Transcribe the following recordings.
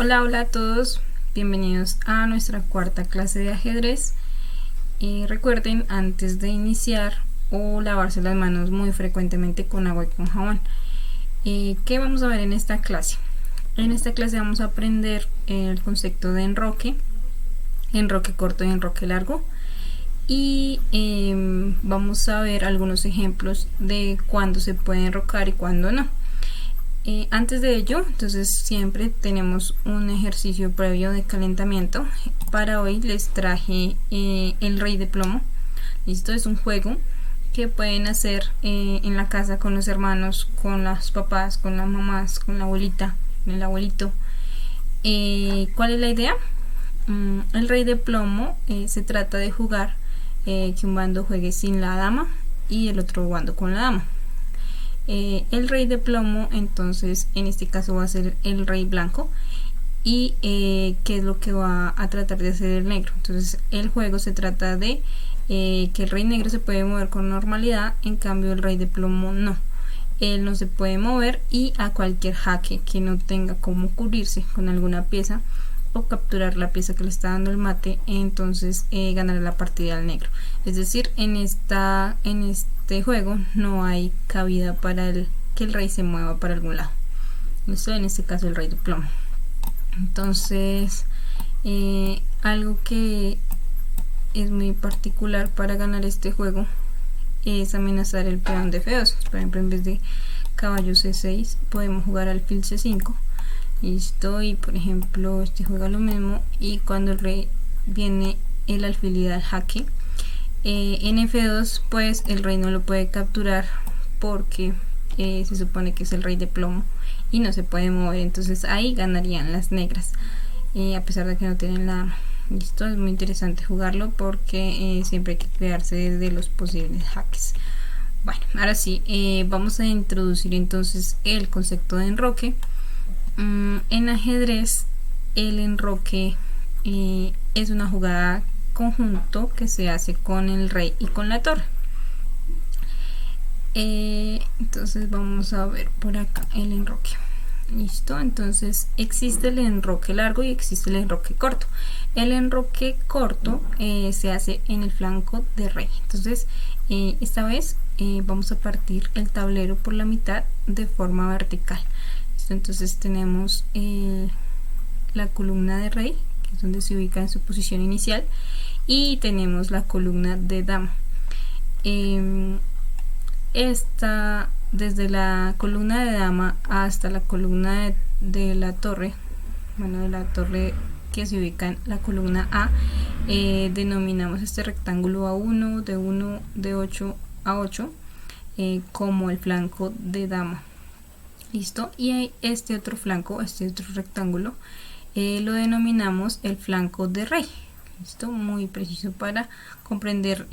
Hola, hola a todos, bienvenidos a nuestra cuarta clase de ajedrez. Recuerden antes de iniciar o lavarse las manos muy frecuentemente con agua y con jabón. ¿Qué vamos a ver en esta clase? En esta clase vamos a aprender el concepto de enroque corto y enroque largo, y vamos a ver algunos ejemplos de cuándo se puede enrocar y cuándo no. Antes de ello, entonces siempre tenemos un ejercicio previo de calentamiento. Para hoy les traje el rey de plomo. Esto es un juego que pueden hacer en la casa con los hermanos, con los papás, con las mamás, con la abuelita, con el abuelito. ¿Cuál es la idea? El rey de plomo se trata de jugar que un bando juegue sin la dama y el otro bando con la dama. El rey de plomo, entonces en este caso va a ser el rey blanco, y qué es lo que va a tratar de hacer el negro. Entonces el juego se trata de que el rey negro se puede mover con normalidad, en cambio el rey de plomo no. Él no se puede mover, y a cualquier jaque que no tenga como cubrirse con alguna pieza o capturar la pieza que le está dando el mate, entonces ganará la partida al negro. Es decir, en este juego no hay cabida para que el rey se mueva para algún lado. Esto en este caso el rey de plomo. Entonces algo que es muy particular para ganar este juego es amenazar el peón de F2. Por ejemplo, en vez de caballo C6 podemos jugar alfil C5. Listo, y por ejemplo este juega lo mismo, y cuando el rey viene el alfil y da el jaque, en F2 pues el rey no lo puede capturar porque se supone que es el rey de plomo y no se puede mover, entonces ahí ganarían las negras, a pesar de que no tienen la dama. Listo, es muy interesante jugarlo porque siempre hay que cuidarse de los posibles jaques. Bueno, ahora sí, vamos a introducir entonces el concepto de enroque. En ajedrez el enroque es una jugada conjunto que se hace con el rey y con la torre. Entonces vamos a ver por acá el enroque. Listo, entonces existe el enroque largo y existe el enroque corto. El enroque corto se hace en el flanco de rey. Entonces esta vez vamos a partir el tablero por la mitad de forma vertical. Entonces tenemos la columna de rey, que es donde se ubica en su posición inicial, y tenemos la columna de dama. Desde la columna de dama hasta la columna de la torre, bueno, de la torre que se ubica en la columna A, denominamos este rectángulo A1, de 1, de 8 a 8, como el flanco de dama. Listo, y este otro flanco, este otro rectángulo, lo denominamos el flanco de rey. Listo, muy preciso para comprender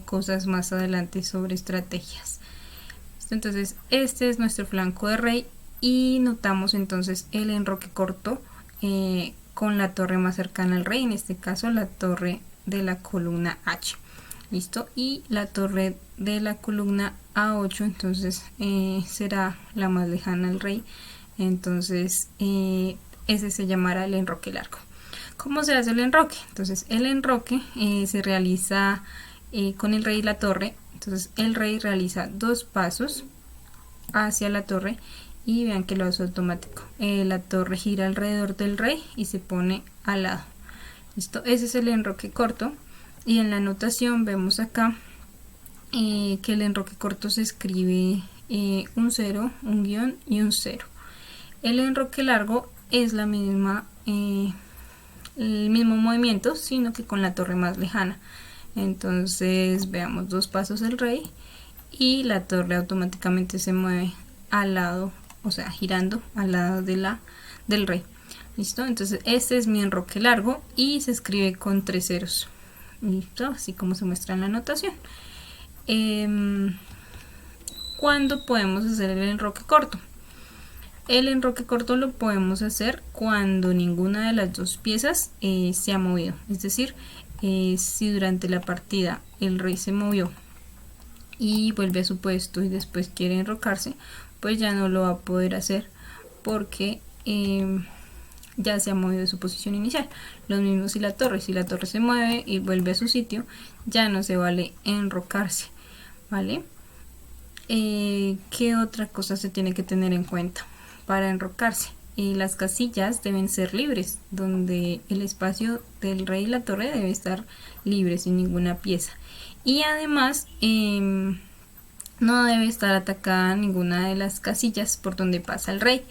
cosas más adelante sobre estrategias. Listo, entonces este es nuestro flanco de rey, y notamos entonces el enroque corto con la torre más cercana al rey, en este caso la torre de la columna H. Listo, y la torre de la columna A8 entonces será la más lejana al rey, entonces ese se llamará el enroque largo. ¿Cómo se hace el enroque? Entonces el enroque se realiza con el rey y la torre. Entonces el rey realiza dos pasos hacia la torre, y vean que lo hace automático. La torre gira alrededor del rey y se pone al lado. Listo, ese es el enroque corto. Y en la anotación vemos acá que el enroque corto se escribe un 0, un guión y un 0. El enroque largo es el mismo movimiento, sino que con la torre más lejana. Entonces veamos, dos pasos el rey y la torre automáticamente se mueve al lado, o sea, girando al lado del rey. Listo, entonces este es mi enroque largo y se escribe con 3 ceros. Listo, así como se muestra en la anotación. ¿Cuándo podemos hacer el enroque corto? El enroque corto lo podemos hacer cuando ninguna de las dos piezas se ha movido. Es decir, si durante la partida el rey se movió y vuelve a su puesto y después quiere enrocarse, pues ya no lo va a poder hacer porque ya se ha movido de su posición inicial. Lo mismo si la torre se mueve y vuelve a su sitio, ya no se vale enrocarse, ¿vale? ¿Qué otra cosa se tiene que tener en cuenta para enrocarse? Las casillas deben ser libres, donde el espacio del rey y la torre debe estar libre, sin ninguna pieza. Y además no debe estar atacada ninguna de las casillas por donde pasa el rey,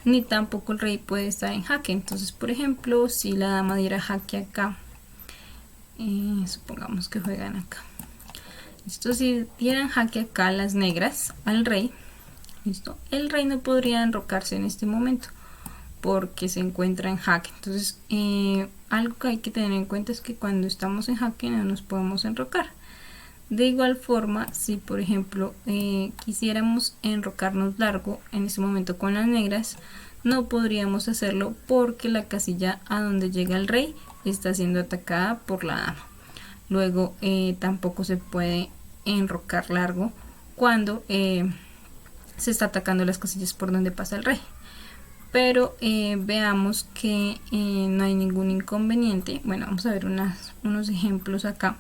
ni tampoco el rey puede estar en jaque. Entonces, por ejemplo, si la dama diera jaque acá, supongamos que juegan acá, listo, si dieran jaque acá las negras al rey, listo, el rey no podría enrocarse en este momento porque se encuentra en jaque. Entonces algo que hay que tener en cuenta es que cuando estamos en jaque no nos podemos enrocar. De igual forma, si por ejemplo quisiéramos enrocarnos largo en este momento con las negras, no podríamos hacerlo porque la casilla a donde llega el rey está siendo atacada por la dama. Luego tampoco se puede enrocar largo cuando se está atacando las casillas por donde pasa el rey. Pero veamos que no hay ningún inconveniente. Bueno, vamos a ver unos ejemplos acá.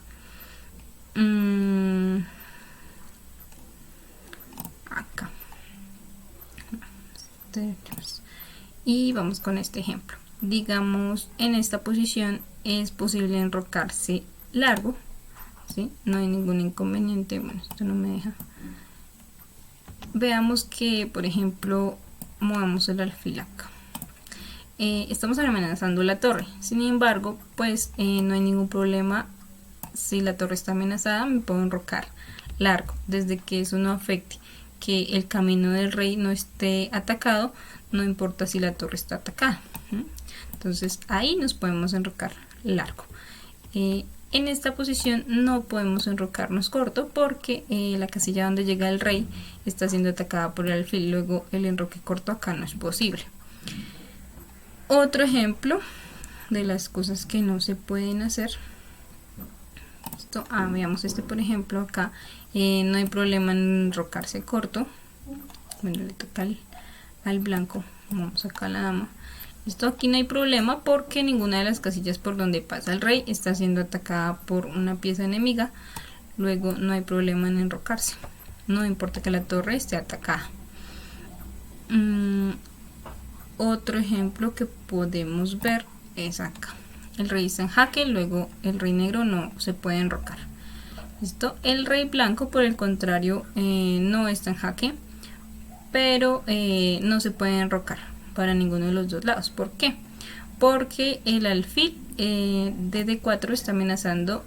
Acá. Y vamos con este ejemplo. Digamos, en esta posición es posible enrocarse largo, ¿sí? No hay ningún inconveniente. Bueno, esto no me deja. Veamos que, por ejemplo, movamos el alfil acá. Estamos amenazando la torre. Sin embargo, pues no hay ningún problema. Si la torre está amenazada, me puedo enrocar largo, desde que eso no afecte que el camino del rey no esté atacado, no importa si la torre está atacada. Entonces ahí nos podemos enrocar largo. En esta posición no podemos enrocarnos corto porque la casilla donde llega el rey está siendo atacada por el alfil. Luego el enroque corto acá no es posible. Otro ejemplo de las cosas que no se pueden hacer. Veamos este, por ejemplo, acá no hay problema en enrocarse corto. Bueno, le toca al blanco. Vamos acá a la dama. Esto aquí no hay problema porque ninguna de las casillas por donde pasa el rey está siendo atacada por una pieza enemiga. Luego no hay problema en enrocarse. No importa que la torre esté atacada. Otro ejemplo que podemos ver es acá. El rey está en jaque, luego el rey negro no se puede enrocar. ¿Listo? El rey blanco, por el contrario, no está en jaque, pero no se puede enrocar para ninguno de los dos lados. ¿Por qué? Porque el alfil de D4 está amenazando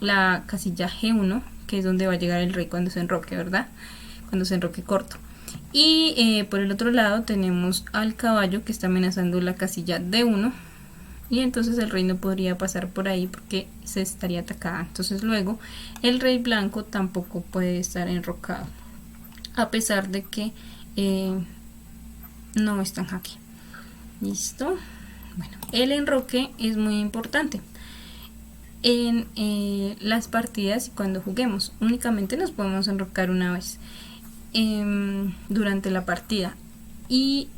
la casilla G1, que es donde va a llegar el rey cuando se enroque, ¿verdad? Cuando se enroque corto. Y por el otro lado tenemos al caballo que está amenazando la casilla D1, y entonces el rey no podría pasar por ahí porque se estaría atacada. Entonces luego el rey blanco tampoco puede estar enrocado, a pesar de que no está en jaque. Listo. Bueno, el enroque es muy importante en las partidas y cuando juguemos. Únicamente nos podemos enrocar una vez durante la partida, y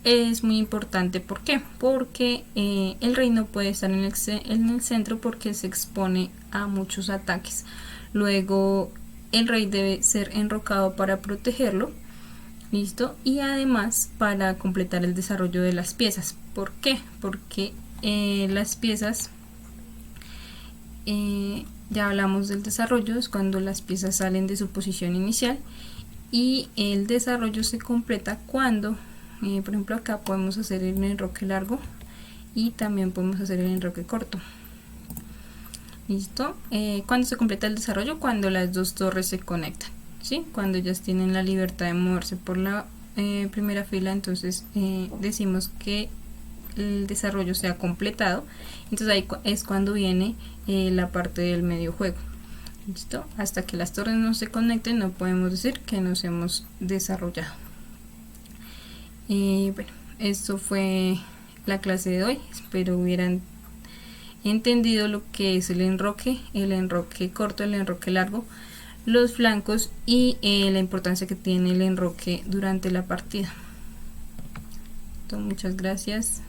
es muy importante. ¿Por qué? Porque el rey no puede estar en el centro porque se expone a muchos ataques. Luego el rey debe ser enrocado para protegerlo. Listo. Y además para completar el desarrollo de las piezas. ¿Por qué? Porque las piezas, ya hablamos del desarrollo, es cuando las piezas salen de su posición inicial, y el desarrollo se completa cuando, por ejemplo, acá podemos hacer el enroque largo y también podemos hacer el enroque corto. Listo. Cuando se completa el desarrollo, cuando las dos torres se conectan, ¿sí? Cuando ellas tienen la libertad de moverse por la primera fila, entonces decimos que el desarrollo se ha completado. Entonces ahí es cuando viene la parte del medio juego. ¿Listo? Hasta que las torres no se conecten no podemos decir que nos hemos desarrollado. Bueno, esto fue la clase de hoy. Espero hubieran entendido lo que es el enroque corto, el enroque largo, los flancos y la importancia que tiene el enroque durante la partida. Listo, muchas gracias.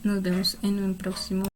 Nos vemos en un próximo